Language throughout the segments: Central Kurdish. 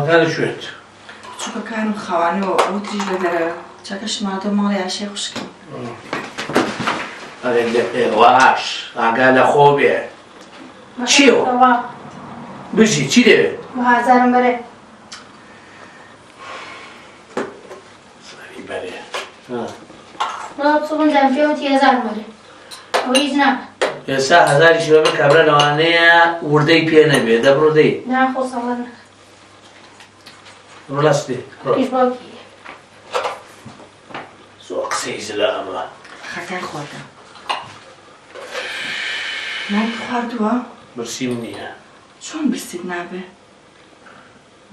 خەڵکانە شوێت چووکەکانم خاوانەوە ئەو تریش لە دەرەوە چاکەش مادە ماڵی عاشێ خوشکم ئەرێ لە ئێواش ئاگا لە خۆ بێ چیەوە؟ بژی چی دەوێت؟ هازارم بەرێ سەری بەرێ بچڵم دەم پێوتی هەزار بەرێ ئەوە هیچ ناکە ئێستا هەزاریشی بە کابرا لەوانەیە وردەی پێ نەبێت دەبڕۆ دەی ناخۆ سەڵەن ڕاست دێ هیچ باوکی زۆر قسەی زلە ئەمە خەتای خۆتە نانی خواردووە؟ برسیم نییە چۆن برسیت نابێ؟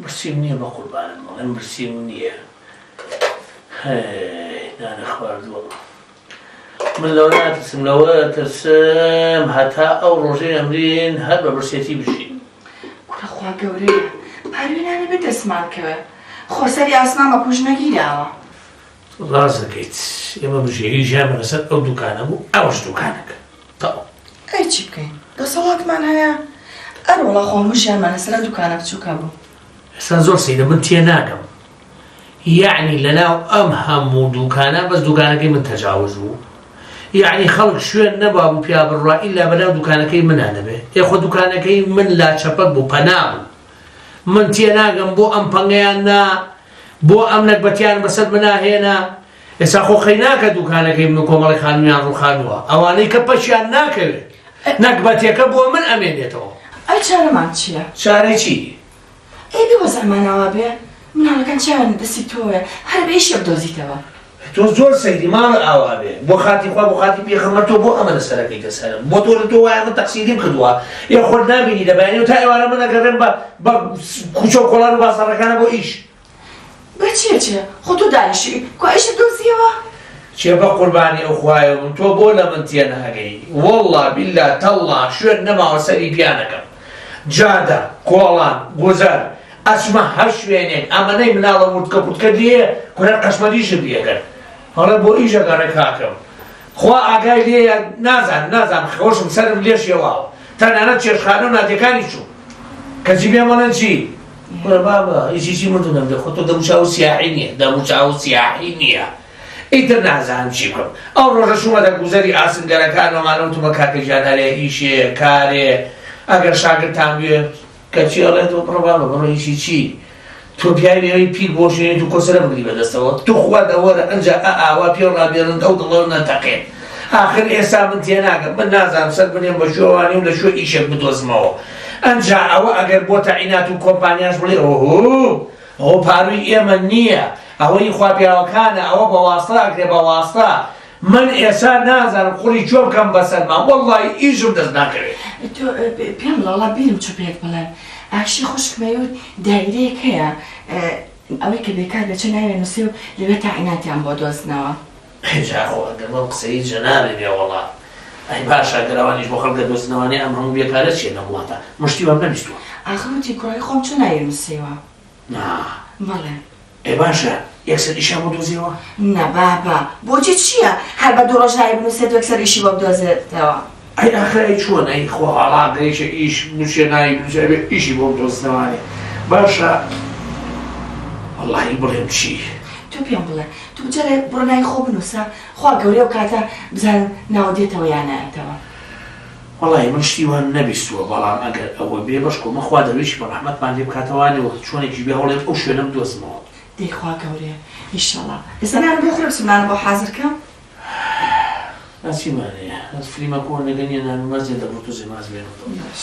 برسیم نییە بە قوربانم بڵێم برسیم نییە نانە خواردووە من لەوە ناترسم لەوە ترسم هەتا ئەو ڕۆژەی ئەمرین هەر بە برسێتی بژین کوڕە خوا گەورەیە پاروێنانە بێ دەسمانکەوە خۆسەری ئاسمامە کوژ نەگیراوە ڕاست دەکەیت ئێمە بژێری ژیانمە لەسەر ئەو دوکانە بوو ئەوەش دوکانەکە تەواو ئەی چی بکەین دەسەڵاتمان هەیە ئەر وەڵا خۆمژیانمان لەسەر ئەم دوکانە بچووکە بوو ئێستا زۆر سەیدە من تێ ناگەم یعنی لەناو ئەم هەموو دوکانە بەس دوکانەکەی من تەجاوز بوو یعنی خەڵک شوێن نەبا بوو پیا بڕوا ئیلا بەناو دوکانەکەی منە نەبێ ئێخۆ دوکانەکەی من لا چەپەک بوو پەنا بوو من تێ ناگەم بۆ ئەم پەنگەیان نا بۆ ئەم نەکبەتیان بەسەر مناهێنا ئێستا خۆ خەی ناکە دوکانەکەی من کۆمەڵی خانوویان ڕووخانووە ئەوانەی کە پەشیان ناکەوێت نەکبەتیەکە بۆ من ئەمێنێتەوە ئەی چارەمان چییە؟ چارەی چی؟ ئەی بێ وەزەرمانەوە بێ مناڵەکان چاوێنە دەستی تۆیە هەر بە ئیشێ بدۆزیتەوە تۆ زۆر سەیری ماڵ ئاوا بێ بۆ خاتی خوا بۆ خاتی پێخەمە تۆ بۆ ئەمە لەسەرەکەیتە سەرم بۆ تۆ لە تۆ وایە من تەقسیریم کردووە یە خۆت نابینی دەبیانی و تا ئێوارە من ئەگەڕێم بە کوچە و کۆڵان و بازاڕەکانە بۆ ئیش بە چیە خۆ تۆ دانیشی کو ئیشت دۆزیەوە؟ چێ بە قوربانی ئەو خوایە من تۆ بۆ لە من تێ ناگەی وەڵڵا بیللا تەڵڵا شوێن نەماوە سەری پیانەکەم جادە کۆڵان گوزەر ئەچمە هەر شوێنێک ئەمەنەی مناڵە وردکە پوتکە دێ کورە قەشمەریشت دیەکەن هەڵە بۆ ئیژە گەڕێ کاکەم خوا ئاگای لێیە نازان خۆشم سەرم لێشێواوە تەنانەت چێشخانە و ناتێکانی چوو کەچی بێمەڵەن چی؟ بڵێ بابە هیچی مردونم دێ خۆ تۆ دەموچاو سیاحی نییە دەموچاو سیاحی نییە ئیتر نازانم چی بکەم ئەو ڕۆژە شومەدە گوزەری ئاسنگەرەکانەوەمانەوە تومە کاکەژیان هەرێ ئیشێ کارێ ئەگەر شاگردتان بێ کەچی ئەڵێت تۆ پڕۆباڵە بڕۆ هیچی چی تۆ پیاوی ئەوەی پیر بۆشێنیت و کۆسەرە بگری بەدەستەوە تو خوا دەوەرە ئەنجا ئاوا پێ ڕابێنن ئەو دڵەوە نەتەقێن ئاخر ئێستا من تێ ناگەم من نازانم سەر بنێم بە شوێوانی و لە شوێ ئیشێک بدۆزمەوە ئەنجا ئەوە ئەگەر بۆ تەعینات و کۆمپانیاش بڵێ ئەوە پاروی ئێمە نییە ئەوەی خوا پیاوەکانە ئەوە بە واستا ئەگرێ بە واستا من ئێستا نازانم قوڵی چۆ بکەم بەسەرمان وەڵڵی ئیشم دەست ناکەوێت تۆ پێم لەڵا بیرم چوو پێک بڵێن ئاشی خوشکمەوت دایرەیەک هەیە ئەوەی کە بێکار دەچە ناوێ نووسێ و لەوێ تاعیناتیان بۆ دۆزنەوە جاخۆ ئەگەر قسەی جەنابێ بێ وەڵا ئەی باشە گەراوانیش بۆ خەڵکە دۆزنەوەی ئەم هەموو بێکارە چیە لە وڵاتە مشتی وەم نەبیستووە ئاخەوتی کوڕی خۆم چۆن نایر نووسێوە نا بەڵێ ئێ باشە یەکسەر ئیشیان بۆ دۆزیەوە نە بابا بۆچی چییە هەر بە دوو ڕۆژ نایە بنووسێت یەکسەر ئیشی بۆ بدۆزێتەوە ئەی ئاخر ئەی چۆن ئەی خۆ هەڵا گەیشە ئیش نووسێ نایی بنووسێ ئیشی بۆ دۆزنەوانێ باشە وەڵڵاهی بڵێم چی تۆ پێم بڵێ تو بجارێ بڕۆ نای خۆ بنووسە خوا گەورەی و کاتە بزان ناو دێتەوە یان نایەتەوە وەڵی من شتیوان نەبیستووە بەڵام ئەگەر ئەوە بێ بەش کۆمە خوا دەوێشی بە ڕەحمەتمان لێ بکاتەوانێ و چۆنێکی بێ هەوڵێت ئەو شوێنەم دۆزمەوە دەی خوا گەورەیە ئینشەڵا ئێستا نانم بۆ خورە بچم نانم بۆ حازرکەم ناچیمانەیە فلیمە کۆ نەگەنیە نانمەزێ دەبڕ تو زێماز بێنەوە باش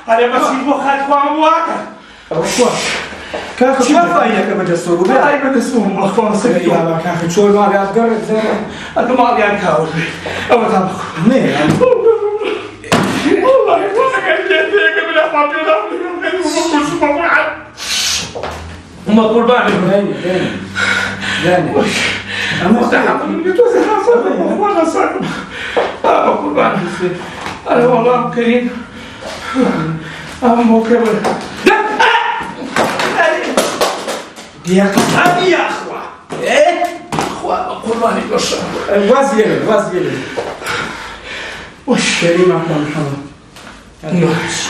هذا بس يبغى خالد خوان واقع. أخوان. كاخ شو فايدة كم جسور وبيع؟ هاي بدسوم أخوان سكتوا. يا كاخ شو ما بيعرف قرر زين. أنت ما بيعرف كاول. أو تابع. مين؟ والله ما قال لي ذيك من أفضل هم قربان. يعني. أنا استحق من يتوزع حسابه. والله صار. قربان. أنا والله كريم. أمو كبر. ديقتاني يا أخوة إيه؟ أخوة قرباني بشر وازيلي وش كريم أحمد محمد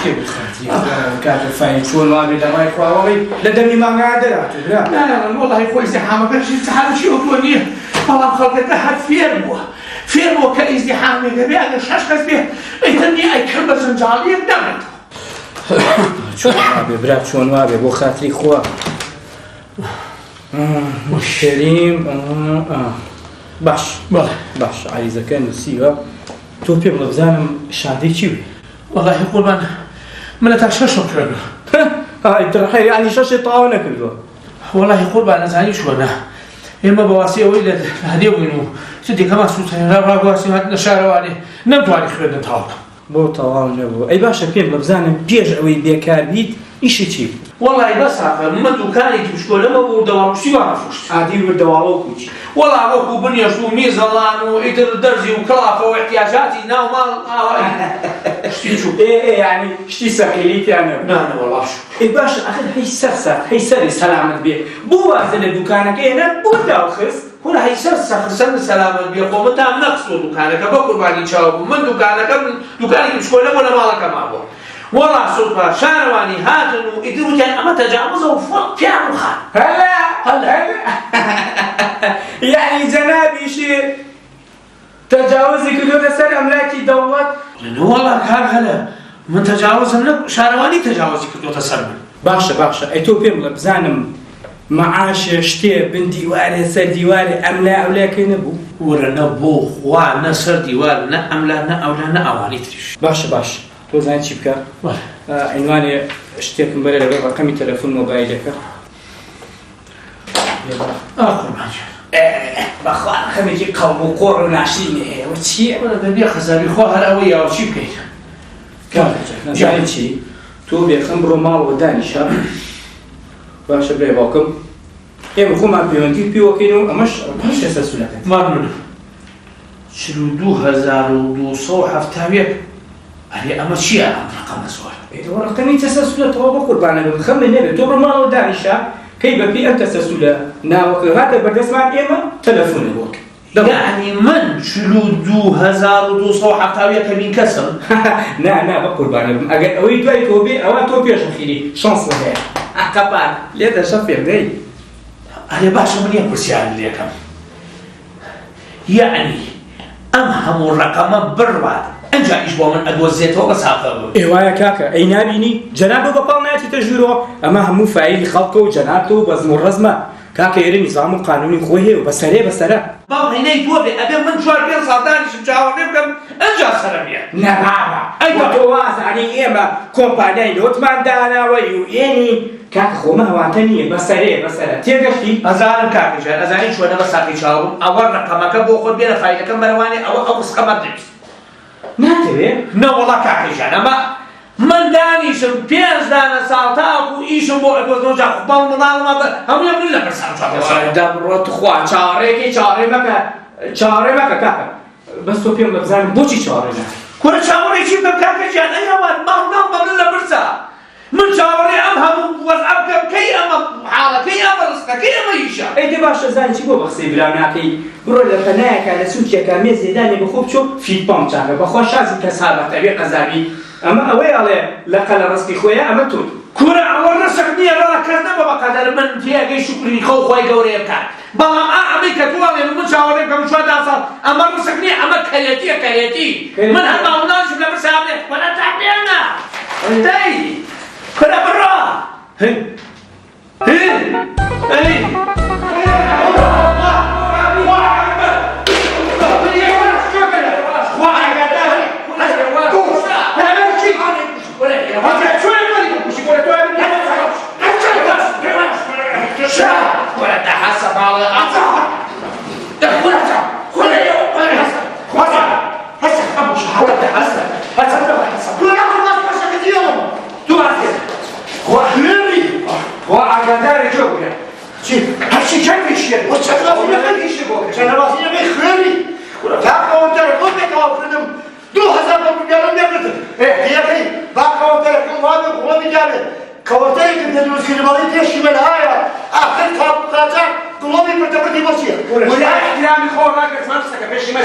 كيف بتخلتي كاتب فاين شو ما بيدا ما يخوي لدمي ما قادر لا والله خوي ازدحام قرش ازدحام شي وطونيه والله خلقت أحد فيرمو كازدحام يبي أنا شاش به يتني أي كلمة زنجالية دمت شون وابي برات شون وابي بو خاطري خوا وش كريم باش عايزة كان نسيها تو بيبل بزانم شادي چی والله قربان من تاشش كردو هاي ترى يعني شاشة طاونة كردو والله قربان أزاني شو أنا إما بواسية ويلد هديه وينو سيدي كمان سوتين رابع بواسية هاد نشارة واني نمتو على خير نتعاون بو طاونة بو أي باشا بيبل بزانم بيجعوي بيكار بيت إيشي چی والله بس عارفة ما دكاني تمشكوله ما بو دوام شو عارفوش عادي والدوالو كوچي والله وكو بنية شو ميزان وإدر درزي وكلافة واحتياجاتي ناو مال شتي شو إيه يعني شتي سخيليت يعني لا والله شو إيه باشا أخذ هي سرسة هي سري سلامت بيه بو وازل دكانك هنا بو داوخس هنا هي سرسة سلامة بيقوم انت عم نقصو دكانك بقول بعدين شاوبو من دكانك مشكوله ولا مالك ما بو والله صدفة شارواني هاتنو إدرو كان أما تجاوزه وفوق بيعمل خان هلا يعني جنابي شيء تجاوزي كدو تسر أملاكي دوت لأنه والله كان هلا من تجاوز منك شارواني تجاوزي كدو تسر من باشا أيتو بيملا بزانم معاش شتي بن ديواري سر ديواري أملا أولاكي نبو ورنا بو خوا نسر ديوار نا أملا نا أولا نا أواني تريش باشا تو زين چی بکە عنوانی شتێکم بەرە لەگەڵ ڕقەمی تەلەفۆن مۆبایلەکە بەخوا ڕقەمێکی قەڵب و قۆڕ و ناشرینی هەیە وە چییە؟ دەبێ خەزاری خۆ هەر ئەوەی یاوە چی بکەیت؟ نازانم چی؟ تۆ بێخەم بڕۆ ماڵەوە دانیشە باشە برێ باوکم ئێمە خۆمان پەیوەندی پێوەکەینەوە ئەمەش هێستا سولەکەن مامنە 42,270 هي أما شيء رقم سؤال. ورقمي تسلسل توابع قربانا بخمن نبي تو برما ودانشة كيف بي أنت تسلسل ناوك هذا بدرس مع إما تلفون الوقت. يعني من شلو 2,270 كمين كسر؟ نا بقربانا أجل أويد واي توبي أو توبي أشوفيني شانس لها. أكبر ليه شافير ليه؟ أنا باشا من يقص يعني ليكم. يعني أمهم الرقم برباد. أنجا إيشبو من أدوزيته وقصافه. إيوايا كاكا أي نابيني جنابه بقالناتي تجربه أما همو فاعل خلقه وجنابته بزم الرزمة كاكا يري نظام قانوني خويه وبسره بابا هنا يتوبي أبي من شوار بين صاداني شمشاور نبكم أنجا سرمية نبابا وتواز يعني إما كومباني لوتمان دانا ويويني كاكا خو ما هواتني بسره تيغشتي أزارم كاكا جان أزارين شو أنا بساقي شاورم أول رقمك بوخد بين فايدة كم مرواني أو قسقمت نبس ناتوي؟ نا والله كاكا جان أما من دانيشم بيانز دانا سالتاكو إيشم بو أدوز نوجا خبال مضالما هم يمن لك رسالة دبرت خوا چاره مكا كاكا بس تو بيوم بزانم بوچی چاره نه كورا چاوري چي بكم كاكا جان أيها واد مهنام بمن لبرسا من چاوري أمهم وزعبكم كي أما حالة كي أما رزقا كي أما إيشا ايدي باشا زاني چی بو بخصي بلاوناكي برو لفنايا لسوتيا ميزيداني بخوبشو في بام چاكا بخوا شازي كسابة تبي قزابي أما أوي على لقل رزقي خويا أما تود كورا أول رزق نية لا كذا بقدر من فيها جي شكري خو خوي جوري بكار بلام أعمل كتوالي من شاوري كم شو داسا أما رزق نية أما كريتي من هالماوناش بلا برسامة ولا تعبينا تاي كورا برا هي ولا تحسب على أعصاب ولا تحسب کەواتەیەک دەدروست کردمەڵی پێشی بەلایە ئاخر کابقاچە گڵۆمی پرتەپرتی بۆچیە؟ ولا احترامي خورك نفسك باش ما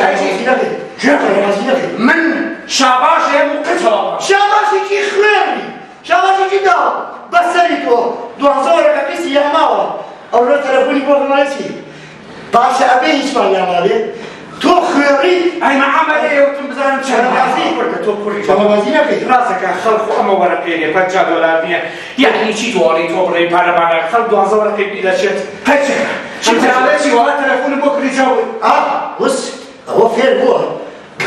من شاباش يا مقصر شاباشێکی خوێنی شاباشێکی دا بەسەری تۆ دوازۆرەکە پیسی یاماوە ئەوڕۆ تەلەفۆنی بۆ بڵایسی باشە ئەبێ هیچمان یاماوێ تۆ خوێڕی اي معامله يوتم بزارم شەمەبازی نەکەی راسك خلق اما ورقيني 50 دولار بيه يعني شي توري توري بارا بارا خلق 12 ورقه الى شت هاتش شي تعالي ولا تليفون بكره يجاوب وس ئەوە فێر بووە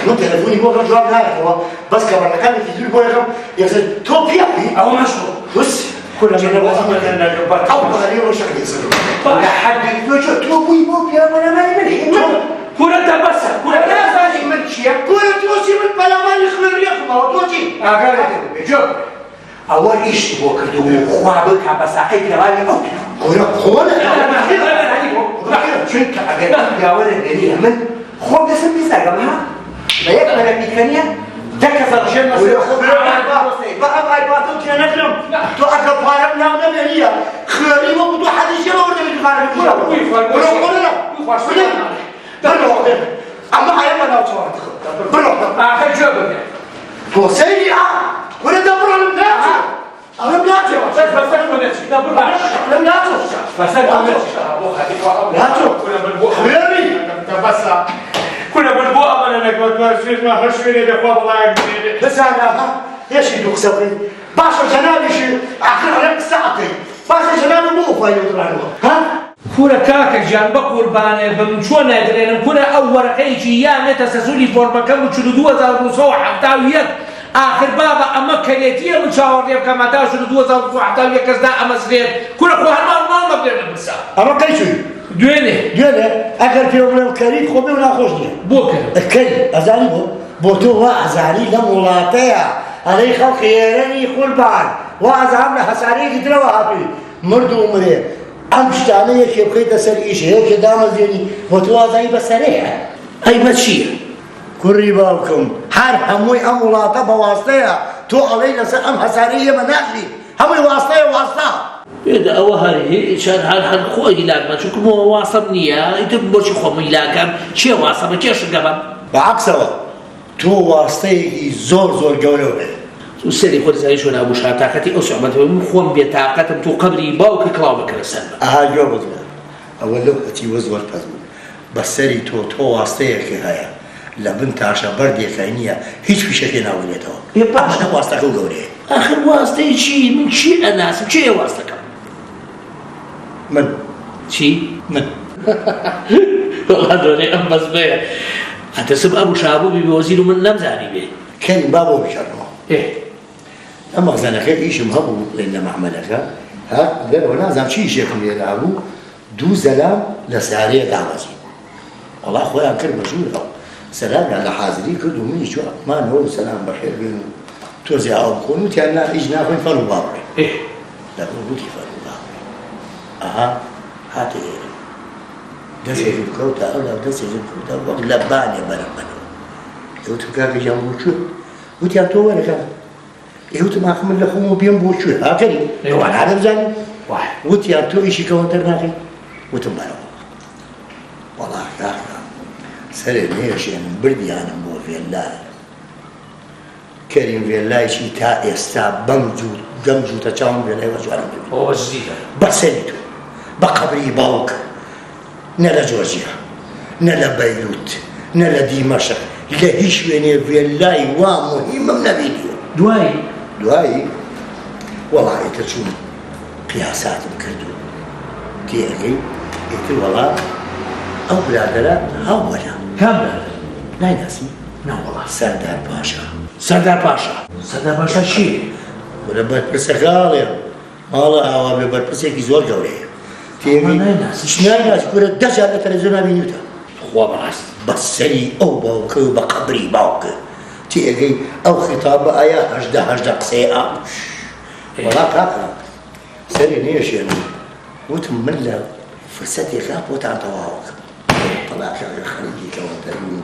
من تەلەفۆنی بۆ بڕ جواب نایەتەوە بەس کەبەرەکانی فیزول بۆ یەکەم یەکسەر تۆ پیاپی او مشهور وس كل ما ئەو بەڵێ ڕۆژەکە دێسەر حدد تۆ بووی بۆ پیاوەرەمانی من كرة بس كرة لا من شيء كرة توشي من بلغاني خبرية ما توشي قال جوب أول إيش تبغى كردو خوابك بس أكيد كمان كرة كرة شنك أجل يا ولد اللي من خواب ده سمي ساقمها ما يقبل الميكانية ده كسر شيء ولا خبرة بقى بايباتو كنا نخدم تو أكل بارم نعم نبيها خيري ما بدو حد يشيل ورد من بارم كرة أما هاي ما نوصل بروح آخر جوابك تو سيدي ولا دبر على الناس أنا بناتي بس نفسي دبر أنا بناتي بس بناتي خيري بس كنا بالبوء أنا نقول ما هرشيني ده خواب الله يقدر بس أنا ايش يدوق سوي باشا جنابي شي آخر عليك ساعتي باشا جنابي مو فايدة عنه ها كورە کاکە گیان بە قوربانێ بم چۆ ناگرێنم کورە ئەو وەرەقەیەکی یانێتە سەسووری فۆرمەکەم و 2271 آخر بابا ئەمە کەرێتیە من چاوەڕێ بکەمە تا 2271 کەسدا ئەمەزرێت کورە خۆ هەرمان ماڵمە بێنە برسا أما كيشوي دوێنێ أجر في يوم الكريم خوبي ولا خوشني بۆ کرد الكريم أزاني بو تو وأزاني لم ولاطيا علي خلق يراني قربان وأزعم لحساري قدرة وهابي مرد ومري أمشتاني يكي بخيت سر إيش هيك دام زيني وتوازي بسريع أي بشيء كوري بالكم هر هموي أم ولاطة بواسطيا تو علينا سر أم حسارية مناخي هموي واسطة إذا أوهري شان هل خوي لاك ما شو كم واصل نيا أنت بمشي خوي لاكم شيء واصل ما كيش قبل بعكسه تو واسطي زور جولة وسري خود زي شو أنا أبو شهاب طاقتي أسرع ما تقول خوم بطاقتهم تو قبري باوك كلاو بكرسن جواب ده أول لو أتي وزور بزمن بس سري تو واسطي كهايا لبنت عشا بردي كاينية هيج في شكل ناولته يبقى أنا واسطة جولة آخر واسطة شيء من شيء أناس شيء واسطة كم من شيء من والله دوني أم بس بيه أتسب أبو شهاب بوزير من نمزاني بيه كان بابو بشرمه إيه أما زنك إيش مهبو لأن معملك ها غير ولا زم شيء شيخ من يلعبوا دو زلام لسعرية دعوزي والله أخويا أنكر مجهول سلام على حاضرين كدو مني شو ما نقول سلام بخير بينه توزع أو كونو تيانا إجنا في فلو بابري إيه لا بودي فلو بابري هاتي دسي في الكوتا أولا دسي في الكوتا وقت لباني بنا يو تبقى جنبو شو وتيان تو وين كان يو تما خمن لخمو بين بو شو هاكري يو أنا عارف زاني واحد وتيان تو إيشي كونتر ناخي وتبارو والله يا سري ليش يعني بردي أنا مو في الله كريم في الله شيء تا يستا بمجو تجاوم في الله وجوانا هو جديد بس سنتو بقبري باوك نلا جورجيا نلا بيروت نلا دمشق لا هيش يعني في الله ومهم من فيديو دواي والله يتشوف قياسات مكردو تيجي يقول والله أو بلادنا أولا كامل لا يناسب لا والله سردار باشا سردار باشا شيء ولا برسه غالية والله هوا برسه كي زور جوري تيجي شنايناس كورة دجال التلفزيون بينيوتا هو براس بس سري أو باوك بقبري باوك تيجي أو خطاب آية هجدة قصيئة والله كاكا سري نيش يعني وتملا فرصتي خاف وتعطواك طلع شغل خليجي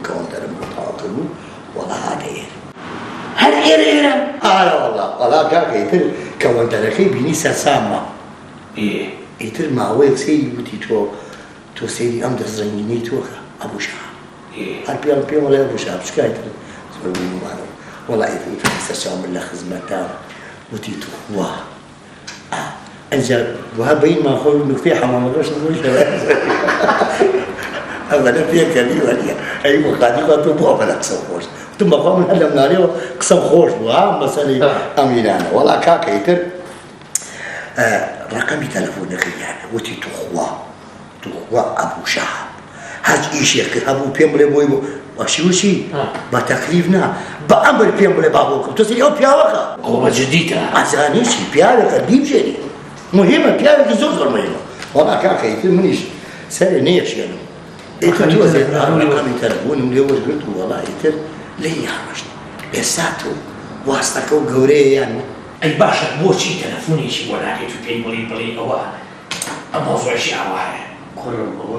كونتر متعاطلو والله هذا هل إيرا والله كاكا کەوەندەرەکەی بینی سەرسامە ئیتر ماوەیەک سەیری وتی تۆ سەیری ئەم دەستڕەنگینەی تۆکە ئەبووشا هەر پێم وڵێ ئەبووشا بچکایتر زۆر بوومانەوە وەڵی ئیتر سەرچاو من لە خزمەتە وتی تو وا ئەنجا وها بەینمان خۆ نوکتەی حەمامەکەش نەبووی ئەوەنە پێکەنی وەریە ئەی وەقاتی خوا تۆ بۆ بەلە قسە خۆش وتم بەخوا من هەر لەم نارێەوە قسەم خۆش بوو ها مەسەلەی ئەمیرانە وەڵا کاکە ئیتر ڕقەمی تەلەفۆنەکەیانە وتی توخوا ئەبووشا هەچ ئیشێک کرد هەبوو پێم بڵێ بۆی بۆ وەشی بە تەکلیف نا بە ئەمر پێم بڵێ با بۆکەم تۆ سەری ئەو پیاوەکە ئەوە بەجددیتە ئەزانیشی پیاوەکە بیبژێنی مهمە پیاوێکی زۆر زۆر مهمە وەڵا کاکە ئیتر منیش سەرێ نەیەشێنم ئیتر تۆ ڕقەمی تەلەفۆنم لێ وەرگرت و وەڵا ئیتر لێ یامەشت ئێستا تۆ واستەکە و گەورەیە یان ئەی باشە بۆچی تەلەفۆنێکی بۆ ناکەیت و پێی بڵێ ئەوە ئەم مۆزوعشی ئاوایە کوڕم ئەوە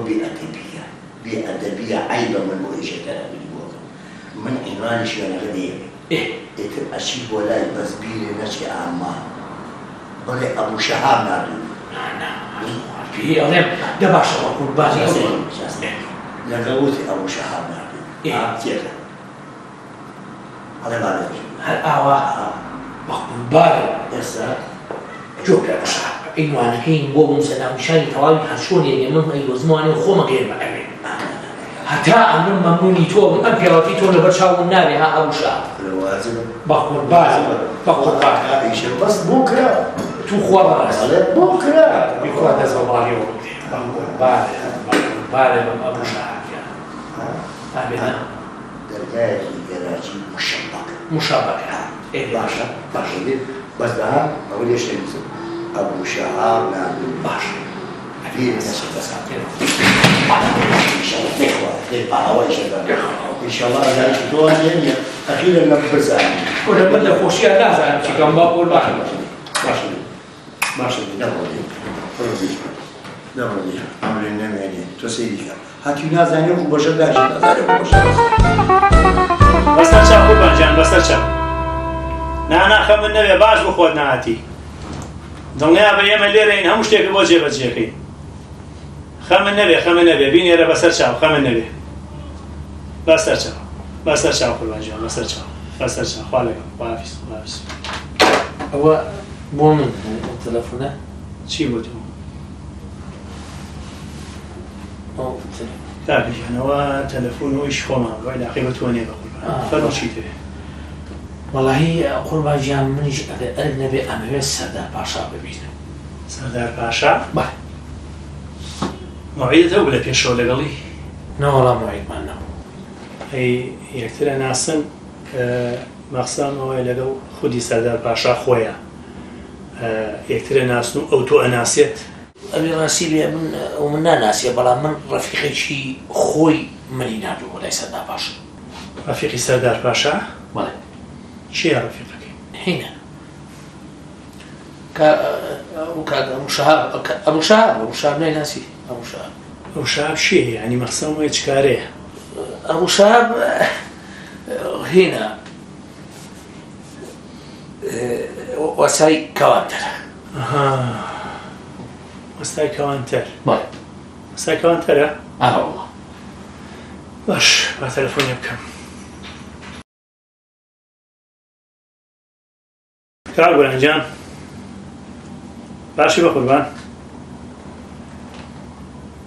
بێئەدەبیە عیبە من بۆ ئێشە تەلەفۆنی بۆکەم من عنوانی شوێنەکە دەیەوێ ئیتر ئەچی بۆ لای بەزبیرێ نەچێ ئاما بڵێ ئەبوو شەهاب نردوو پێی ئەڵێم دە باشەوە قوربانی لەگەڵ وتی ئەبوو شەهاب نردوو تێکە ئەڵێ بارێک هەر ئاوا بە قوربانە ئێستا جۆکە بشار عنوانەکەی بۆ بم سەلامشانی تەواوی هەرچۆنێ من ئەیوەزموانێ خۆمە گێر بەکەوێ هەتا ئەمن مەمنونی تۆ ئەم پیاوەتی تۆ لەبەر چاوم نابێ ها ئەوشا بە قوربان ئیشە بەس بۆ کرا تو خوا بەڕاست بۆ کرا بیخوا دەست بەڵاگەوە بکرێ بە قوربانێ بەم ئەوشا ئابێنە دەرگایەکی گەراجی مشابەکە باشە بەس داها ئەوە لێ شتێنیسم ئەبوو شەهاب نردوو باشە پیر نەچێ بەسات ئینشاءالله ئەزانیشی تۆ نیە ئەخیرا لەم بزانی من لە خۆشییان نازانم چیکەم با قوربان باشە نەڕۆدی ئەمرێ نەمێنێ تۆ سەیریکە هەتیو نازانێ و بەشە داشت نازانێ بۆ بەشە بەسەر چاو قوربان جان بەسەر چاو نانا خەمن نەبێ باش بخۆت نهاتی دڵنیا بە ئێمە لێرەین هەموو شتێک بۆ جێبەجێەکەین خەمن نەبێ بینێرە بەسەر چاو خەمن نەبێ بەسەر چاو قوربان جان بەسەر چاو خوا لەگەڵ خواحافیز ئەوە بۆ من تەلەفۆنە چی بۆ تۆ کاکەجانەوە تەلەفۆن ئەویش خۆمان وای لاقی بە تۆ نیە بە قوربان فەرمو چی تێ وەڵاهی قوربان گیان منیش ئەرک نەبێ ئەمەوێت سەردار پاشا ببینم سەردار پاشا بە مەوعیدت هەبوو لە پێشەوە لەگەڵی نەوەڵام مەوعیدمان نەبوو ئەی یەکترە ناسن کە مەقسەم ئەوەیە لەگەڵ خودی سەردار پاشا خۆیە یەکترە ناسن و ئەو تۆ ئەناسێت ئەبێ ڕاستی بێ من ناناسیە بەڵام من ڕەفیقێکی خۆی منی نردووە لای سەردار پاشا ڕەفیقی سەردار پاشا بەڵێ چیە ڕەفیقەکەی هینە ئەبوو شەهاب نایناسی ئەو شاب چیە یعنی مەقسەم وێ چ کارەیە ئەبوو شەهاب هینە وەسای کەوانتەرە وەستای کەوانتەر بەڵێ وەستای کەوانتەرە ئاوەڵڵا باش با تەلەفۆنی بکەم کاک بەرەنجان باشی بە قوربان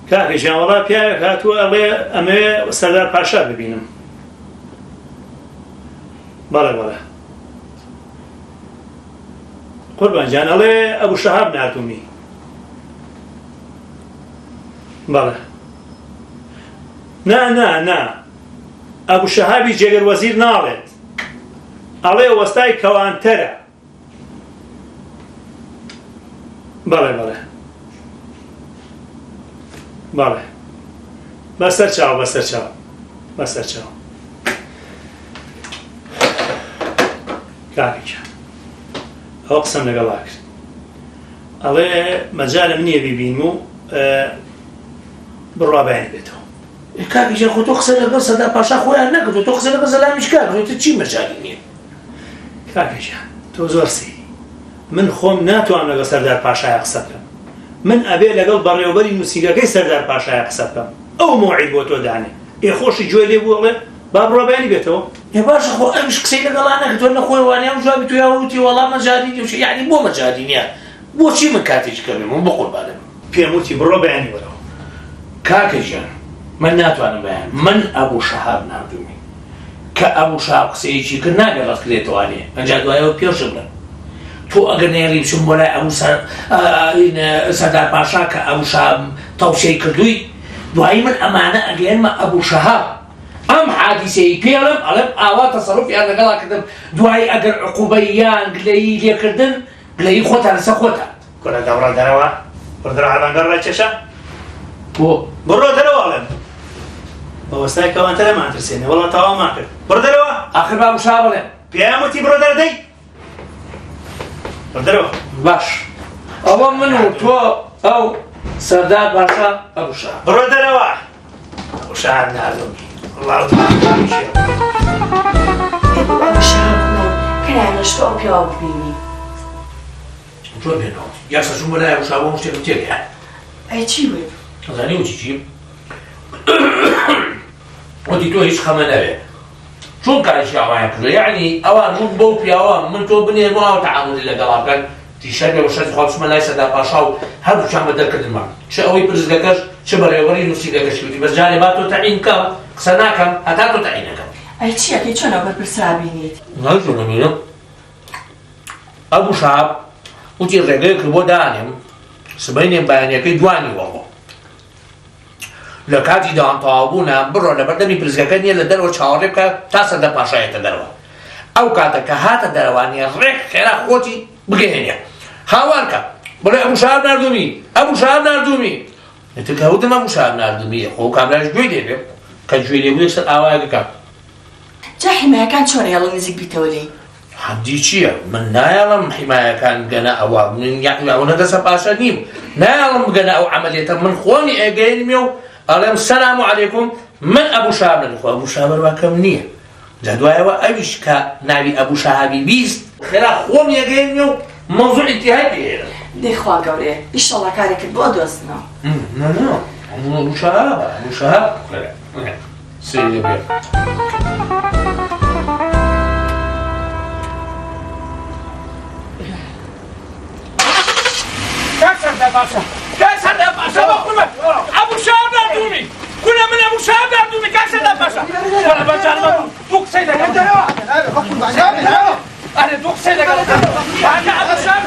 کاکەجیان وەڵا پیاوێک هاتووە ئەڵێ ئەمەوێ سەردار پاشا ببینم بەڵێ قوربان جان ئەڵێ ئەبوو شەهاب نردوومی بەڵێ نا ئەبوو شەهابی جێگەر وەزیر ناڵێت ئەڵێ وەستای کەوانتەرە بەڵێ بەسەر چاو کاکێکە ئەوە قسەم لەگەڵا کرد ئەڵێ مەجالم نییە بیبینم و بڕوابیان بێتەوە کاکیجان خۆ تۆ قسە لەگەڵ سەردار پاشا خۆیان نەکردو تۆ قسە لەگەڵ سەلامیش کاکردو چی مەجالی نییە کاکەجان تۆ زۆر سی من خۆم ناتوانم لەگەڵ سەردار پاشای قسە بکەم من ئەبێ لەگەڵ بەڕێوەبەری نووسینگەکەی سەردار پاشای قسە بکەم ئەو موعید بۆ تۆ دانێ خۆشی گوێ لێ بووڵێ با بڕۆبیانی بێتەوە باشە خۆ ئەمش قسەی لەگەڵانە کە تۆ نەخۆی وانیان جوابی تو یاوتی وەڵام مەجادی وشە یعنی بۆ مەجادی نییە بۆچی من کاتێکی کەمێ من بە قوربانم پێم وتی بڕۆ بەیانی وەرەوە کاکەژیان من ناتوانم بەیان من ئەبوو شەهاب نردومی کە ئەبوو شەهاب قسەیەکی کرد ناگەڕەت کرێتەوانێ ئەنجا دوایەوە پێشم بن تۆ ئەگەر نێڕی بچم بۆ لای ئەبوو سەردار پاشا کە ئەبوو شەهاب تەوسیەی کردووی دوایی من ئەمانە ئەگەێنمە ئەبوو شەهاب ئەم حادیسەی پێڵم ئەڵێم ئاوا تەسەڕوفیان لەگەڵا کردم دوایی ئەگەر عقوبەی یان گلەیی لێکردن گلەیی خۆتان لەسەر خۆتان کورە دەڕە دەرەوە بڕدرا هەڵەنگەڕ ڕێکێشە بۆ بڕۆ دەرەوە ئەڵێم بەوەستای کەوانتە لەمانترسێنێ وەڵا تاوا ماکرد بڕ دەرەوە ئاخر با ئەبوو شەهاب بڵێم پێیان وتی بڕۆ دەردەی بڕ دەرەوە باش ئەوە من و تۆ ئەو سەردار پاشا ئەبوو شەهاب بڕۆ دەرەوە ئەبوو شەهاب نردومی کەیانشتۆ ئەو پیاوە ببینی تۆ بێنەوە یاسە چوون بۆ لای ئەبوو شەهاب شتێکم تێگەیان ئەی چی وێ ئەزانی وتی چی وتی تۆ هیچ خەمە نەبێ چۆن کارێکی ئەوایان کردو یعنی ئەوان من بۆ پیاوە من تۆ بنێنەوە تەعاملی لەگەڵا بکەن تیشەر بێ وەشەتی خوا بچمە لای سەردار پاشا و هەردووچیان بە دەرکردنمان چ ئەوەی پرزگەکەش چ بەڕێوەبەری نووسینگەکەشی وتی بەس جارێ با تۆ تەعین کەم قسە ناکەم هەتا تۆ تەعینەکەم ئەی چیەکەی چۆن ئەو بەرپرسا بینیت نازانم ئەبوو شەهاب وتی ڕێگەی کرد بۆ دانێم سبەینێن بەیانیەکەی دوانی وەڵۆ لە کاتی داوامتەوابوونە بڕۆ لە بەردەمی پرزگەکە نییە لە دەرەوە چاوەڕێ بکە تا سەردار پاشایەتە دەرەوە ئەو کاتە کە هاتە دەرەوانیە ڕێک خێرا خۆتی بگەهێنێ هاوار کە بڵێ ئەبوو شەهاب نردومی ئەبوو شەهاب نردومی ئێتر کەوتم ئەبوو شەهاب نردومیە خۆ کابراش گوێی لێبێ کە گوێی لێبوو یەکسەر ئاوایەکە جا حیمایەکان چۆن هێڵە نزیک بیتەوە لێی حەمدی چییە؟ من نایەڵم حیمایەکان بگەنە ئەوە ئەوە دەسە پاشە نیم نایەڵم بگەنە ئەو عەمەلیەتە من خۆمی ئەگەێنمێ و ئەڵێم سەلام عەلەیکوم من ئەبوو شەهاب نەدەخوا ئەبوو شەهاب هەروەکەم نییە جا دوایەوە ئەویش کە ناوی ئەبوو شەهابی بیست خێرا خۆمی ئەگەێنمێ و مەوزوع ئیتیهاد پێهێنم دەیخوا گەورەیە ئیشەڵا کارێکت بۆ دۆستنەوە ئەبوو شەهابە ئەبوو شەهاب سێ بێ كاك سەردار پاشا بەخورمە ئەبوو شەهاب نردومی کورە من ئەبوو شەهاب نردومی کاک سەردار پاشا وەرە بەجانمە دوو قسەی لەگەڵ ئەرێ دوو قسەی لەگەڵ کاکە ئەبوو شەهاب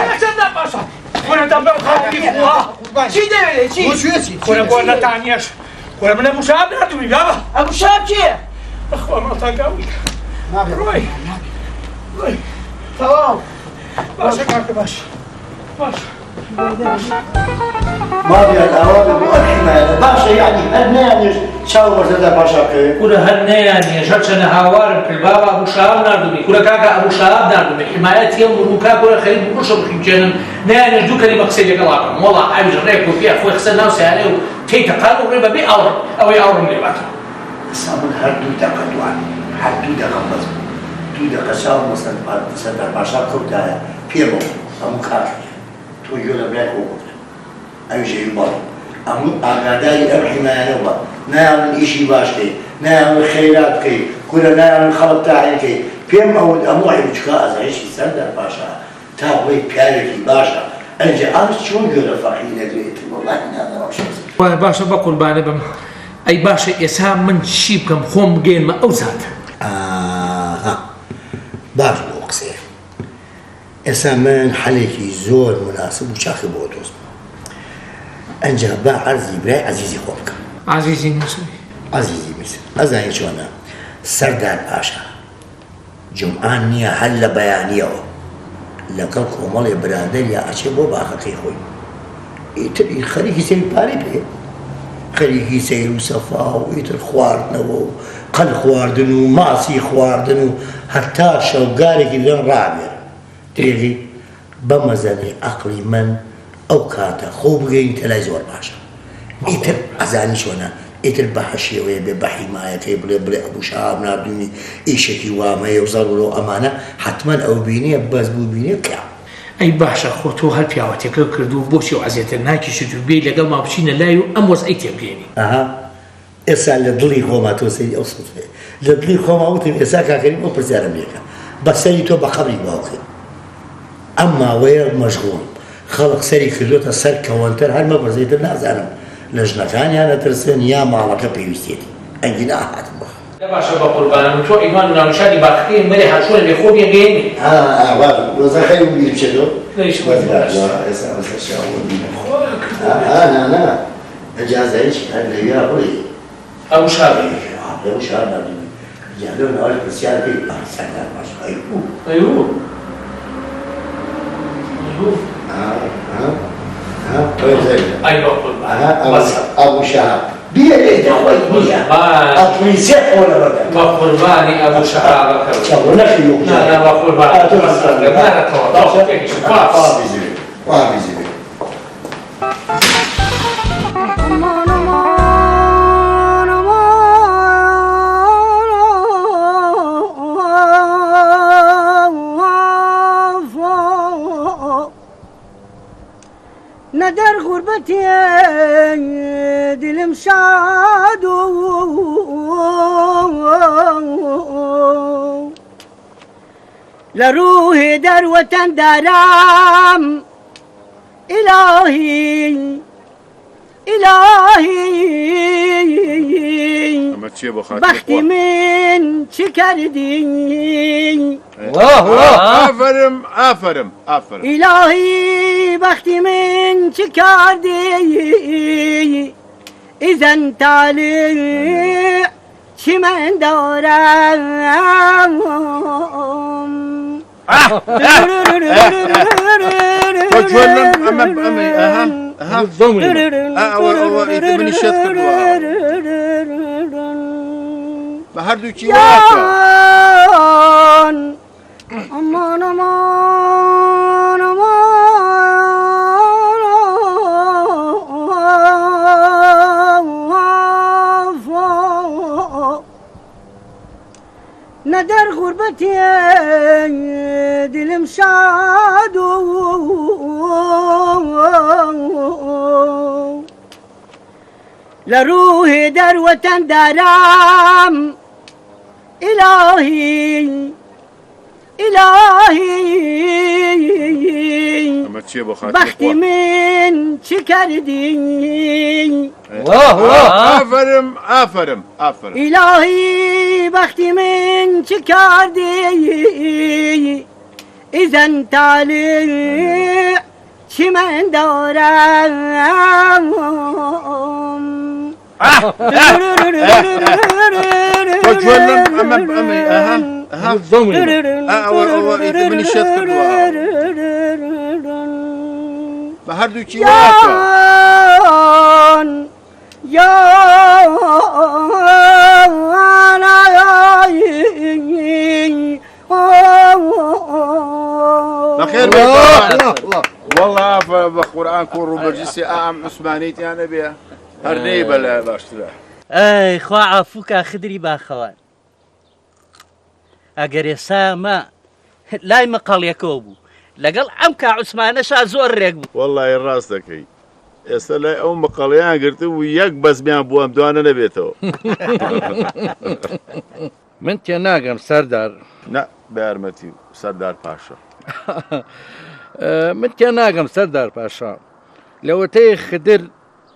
کاک سەردار پاشا کورە دەبێ خەڵکی خوا چی دەوێت چی کورە بۆ نەتانیەش کورە من ئەبوو شەهاب نردومی بابە ئەبوو شەهاب چییە بەخوا مەڵتەنگاوی ڕۆی تەواو باشە کاکە باش ما بيان أوان أبو الحماية باشا يعني هالنانيش شاو مرتدى باشا كي کورە هەر نەیانیە ژەرچەنە هاوارم کرد بابا ئەبوو شەهاب نردومی کورە کاکە ئەبوو شەهاب نردومی حیمایەتی هەم بوو کاک کورە خەریک بکوشە بخیمچێنن نەیانێ دوو کەلیمە قسەی لەگەڵا بکەم وەڵا ئاویش ڕێک و پێ خۆی قسە ناو سیارێ و تێیتە قال و ڕێ بەبێ ئەوڕم ئەوەی ئەوڕم لێ باتە سامن هردو دقة دوان هردو دقة بس دو دقة شاو سەردار باشا كوتايا بيرو أمو كاري تو يولا بلاك وقت أي شيء يبالي أمو أقاداي الحماية نبا نعمل إشي باش كي نعمل خيرات كي كنا نعمل خلط تاعين كي بيم أود أمو عيبتشكا أزعيشي سەردار باشا تاوي بياركي باشا أنجا أمس شون يولا فقينة دويت والله نعمل روشي باشە بە قوربانە بم ئەی باشە ئێستا من چی بکەم خۆم بگەێنمە ئەو زاتە باش بۆ قسێ ئێستا من حەلێکی زۆر مناسب و چاخی بۆ دۆست ئەنجا با عەرزی برای عەزیزی خۆ بکەم عەزیزی نووسوی عەزیزی میسر ئەزانی چۆنە سەردار پاشا جمعان نییە هەر لە بەیانیەوە لەگەڵ کۆمەڵێ برادەریا ئەچێ بۆ باخەکەی خۆی ئیتر خەریکی سەیری پارەی پێ خەریکی سەیر و سەفا و ئیتر خواردنەوە و قەل خواردن و ماسی خواردن و هەتا شەوگارێکی لەن ڕابێت تێژی بەمەزەنێ عەقڵی من ئەو کاتە خۆ بگەین تەلای زۆر باشە ئیتر ئەزانی چۆنە ئیتر بە هەشێوەیە بێ بە حیمایەتەی بڵێ ئەبوو شەهاب نردوونی ئیشێکی وامەیە و زەڵ ئەمانە حتمما ئەو بینیە بەس بوو بینێ بکە. ئەی باشە خۆ تۆ هەر پیاوەتێکە کردو بۆچی و عەزیەتە ناکیشت و بێ لەگەڵ ما بچینە لای و ئەم وەزعەی تێبگەێنی. ئێستا لە دڵی خۆما تۆ سەری ئەو سوتێ لە دڵی خۆما وتم ئێستا کاکەریم ئەو پرسیارەم لێکە بەسەری تۆ بە قەبری باوکە ئەم ماوەیە مەشغوڵم خەڵق سەری کردوتە سەر کەوەنتەر هەر مەبەرزەیتر نازانم لە ژنەکانیان ئەترسن یا ماڵەکە پێویستێتی ئەنگی ناهاتم بە باشە بە قوربانم تۆ ئیمان و ناونیشانی باخەکەی مەرێ هەرچۆنە لێ خۆ بێگەێنی ڕۆزەکەی بیر بچێتەوە نا ئەجازایش هەر لەویا بڵێ ئەو شابێ لەو شار نردوونی یا لەو ناوەی پرسیار بێ سەردار باش أبو شهاب بيا أخوي بيا أطميسي ولا بد بقرباني أبو شهاب شغل نفسي لا بقرباني وابيزي ندر غربتي دلم شاد لروحي دروة درام إلهي بختي من شكردي آفرم إلهي بختي من شكردي إذا انت علي شمن دارم بهردوكي أمان أمان ندر غربتي دلم شاد لروحي دروة درام إلهي بختي من شكردي آفرم إلهي بختي من شكردي إذا انت علي شمن دارم بهردوكي بخير والله بقرآن كون روبرجسي أعم عثمانيتي أنا بيها هرني بلا باشترا ئەی خوا عافووکە خدری باخەوان ئەگەر ئێستا لای مەقاڵیەکەوە بوو لەگەڵ ئەم کا عوسمانەشا زۆر ڕێک بوو والله ڕاست دەکەی ئێستا لای ئەو مەقاڵیان گرتم و یەک بەزمیان بوو ئەم دوانە نەبێتەوە من تێ ناگەم سەردار نە بەیارمەتی سەردار پاشا من تێ ناگەم سەردار پاشا لەوەتەی خدر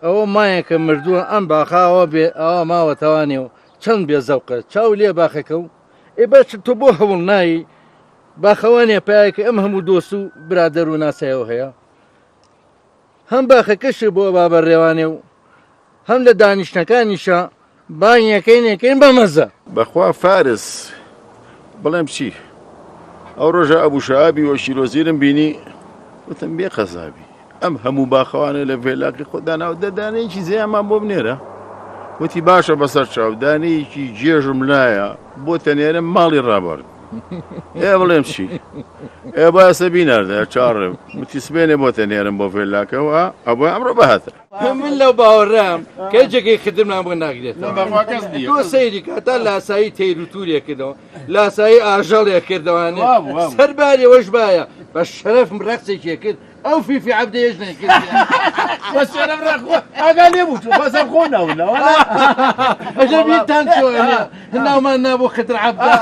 ئەوە مایەکە مردووە ئەم باخاوە بێ ئەوە ماوەتەوانێ و چەند بێ زەوقە چاو لێ باخەکە و ئێ باش تۆ بۆ هەوڵ نایی باخەوانێ پایەکە ئەم هەموو دۆست و برادەر و ناسایەوە هەیە هەم باخەکەشی بۆ بابەڕێوانێ و هەم لە دانیشتەکانیشە بانیەکەینەکەین بەمەزە بەخوا فارس بەڵێم چی ئەو ڕۆژە ئەبوو شەهابی وە شیرۆزیرم بینی وتم بێ قەزابی ئەم هەموو باخەوانە لە ڤێلاقی خۆداناو دەدانەیەکی زیامان بۆ بنێرە وتی باشە بەسەر چاو دانەیەکی جێژم لایە بۆ تەنێرم ماڵی ڕابرد ئێ بڵێم چی ئێ باسە بیناردە چاڕێ متیسبێنێ بۆ تەنێرم بۆ فێلاکەوە ئەوە ئەمڕۆ بەهاتە من لەو باوەڕام کەجێکی خدممان بۆ ناگرێتەوە تۆ سەیری کاتا لاسایی تەیروتورێک کردەوە لاسایی ئاژەڵێک کردەوانێ سەرباری وەش باە بە شەرەف ڕەقسێکێ کرد ئەو فیفی عەبدەیەش نەکرد بەسەرم ڕەخۆ ئاگا لێبوو بەسەر خۆ ناونەوە ئەجە بیتان چۆنە هەناومان نابوو خدر عەبدا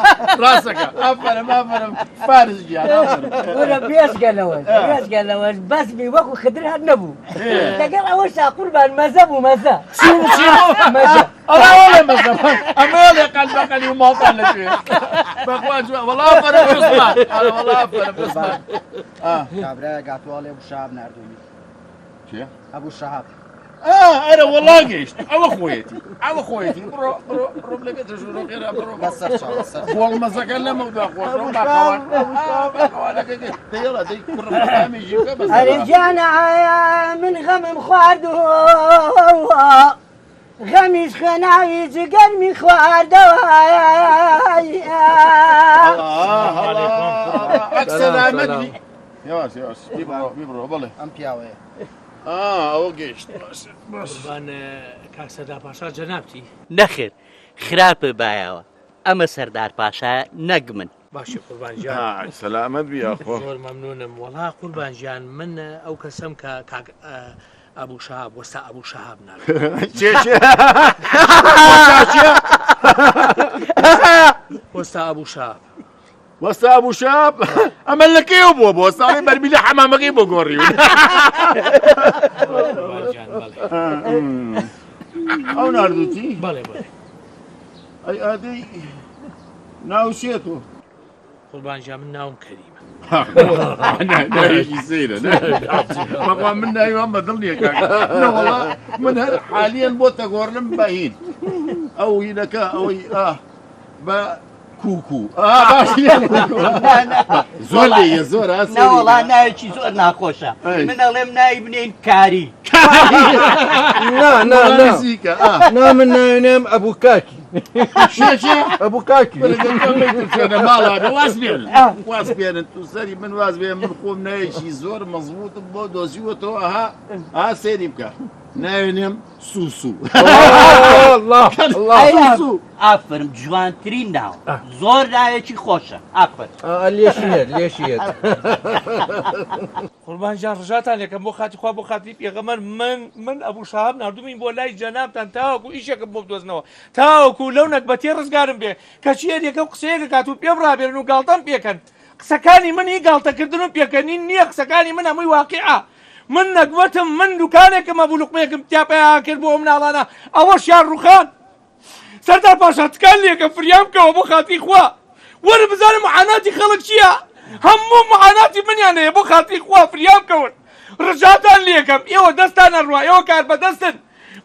ڕاستەکە ئافەرم فارس گیان وەرە بێزگەلەوەش بەسمی وەکو خدر هەر نەبوو لەگەڵ ئەوەشتا قوربان مەزە بوو مەزە ئەوە مەزە ئەمەڵێ قەلبەقەلی و ماڵتان لەکوێ بەخوا وەڵا ئافەرم عوسمان وەڵا ئافەرم عوسمان کابرای گاتوواڵێ بوو شاب نردومی ئەبوو شەهاب ئەرە وەڵا گەیشت ئەوە خۆیەتی بڕۆ لەگە دەژورۆ خێرا بڕۆ گۆڵ مەزەکە لەمەودا خۆشەوە ئەرێجانە من غەمم خواردووە غەمیش خەناوی جگەرمی خواردەوە ئەکسەلامەتی یاواش بیبڕۆ بڵێ ئەم پیاوەیە ئەوە گەیشت کاکسەدا پاشا جەنابتی نەخێر خراپە بایەوە ئەمە سەردار پاشا نەک من باشی قوربانجان سەلامەت بیاخۆ زۆر مەمنونم وەڵا قوربانجان من ئەو کەسم کە کاک ئەبوو شەهاب وەستا ئەبوو شەهاب وەستا ئەبوو شەهاب وەستا ئەبوو شەهاب ئەمە لەکەیەوە بووە بۆ وەستاڵی بەربی لە حەمامەکەی بۆ گۆڕیون ئەو ناردووتی بەڵێ ئەی ئادەی ناوچێت تۆ قوربانجان من ناوم کەریمە ناوێکی سەیرە بەخوا من ناویوان بەدڵ نییە کاکەوەڵا من هەر حالیان بۆتە گۆڕنم بەهین ئەو هینەکە ئەوەی بە کوکو زۆر لێیە زۆر ناوەڵا ناوێکی زۆر ناخۆشە من ئەڵێم ناوی بنێن کاری نا من ناوێنێم ئەبوو کاکی ئەبوو کاکی واز بێنن تو سەری من واز بێ من خۆم ناوێکی زۆر مەزبوطم بۆ دۆزیوەتەوە ئەها سێری بکە ناوێنێم سوسو ئافرم جوانترین ناو زۆر ناوێکی خۆشە ئافر لێشێت قوربانجان ڕژاتان یەکەم بۆ خاتی خوا بۆ خاتی پێغەمبەر من ئەبوو شەهاب نردوومین بۆ لای جەنابتان تاوەکو ئیشێکم بۆ بدۆزنەوە تاوەکو لەو نەکبەتێ ڕزگارم بێ کەچی هەریەکە و قسەیەکە کات و پێم ڕابێرن و گاڵتەم پێکەن قسەکانی منی گاڵتەکردن و پێکەنین نییە قسەکانی من هەمووی واقعە من نەکبەتم من دوکانێکم هەبوو لوقمەیەکم تیاپەیان کرد بۆ ئەو مناڵانە ئەوەش یان ڕوخان سەردار پاشا تکان لێکە فریام بکەوە بۆ خاتی خوا وەرە بزانم معاناتی خەڵک چییە هەموو معاناتی منیان هەیە بۆ خاتی خوا فریام بکەون ڕژاتان لێکەم ئێوە دەستان نەڕوا ئێوە کار بەدەستن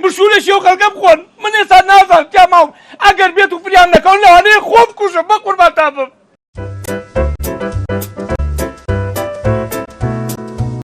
مشولەشی و خەڵکە بخۆن من ئێستا نازانم تیا ماوم ئەگەر بێت و فریام نەکەون لەوانەیە خۆ بکوژم بە قوربان تابم